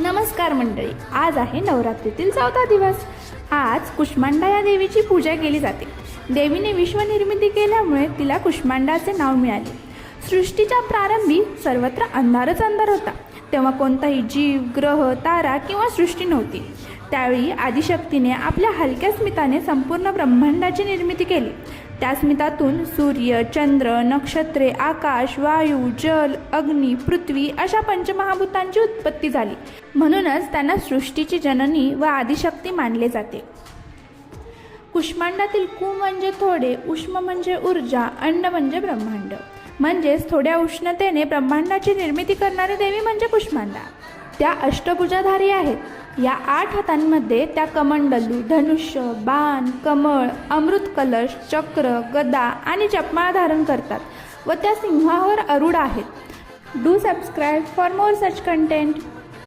नमस्कार मंडळी, आज आहे नवरात्रीतील 4था दिवस। आज कुष्मांडा या देवीची पूजा केली जाते। देवीने विश्वनिर्मिती केल्यामुळे तिला कुष्मांडाचे नाव मिळाले। सृष्टीच्या प्रारंभी सर्वत्र अंधारच अंधार होता। तेव्हा कोणताही जीव, ग्रह, तारा किंवा सृष्टी नव्हती। त्यावेळी आदिशक्तीने आपल्या हलक्या स्मिताने संपूर्ण ब्रह्मांडाची निर्मिती केली। त्या स्मितातून सूर्य, चंद्र, नक्षत्रे, आकाश, वायू, जल, अग्नी, पृथ्वी अशा पंचमहाभूतांची उत्पत्ती झाली। म्हणूनच त्यांना सृष्टीची जननी व आदिशक्ती मानले जाते। कुष्मांडातील कु म्हणजे थोडे, उष्म म्हणजे ऊर्जा, अंड म्हणजे ब्रह्मांड। म्हणजेच थोड्या उष्णतेने ब्रह्मांडाची निर्मिती करणारी देवी म्हणजे कुष्मांडा। त्या अष्टभुजाधारी आहेत। या 8 हातांमध्ये त्या कमंडलू, धनुष्य, बाण, कमळ, अमृत कलश, चक्र, गदा आणि जपमाळा धारण करतात व त्या सिंहावर आरूढ आहेत। Do subscribe for more such content.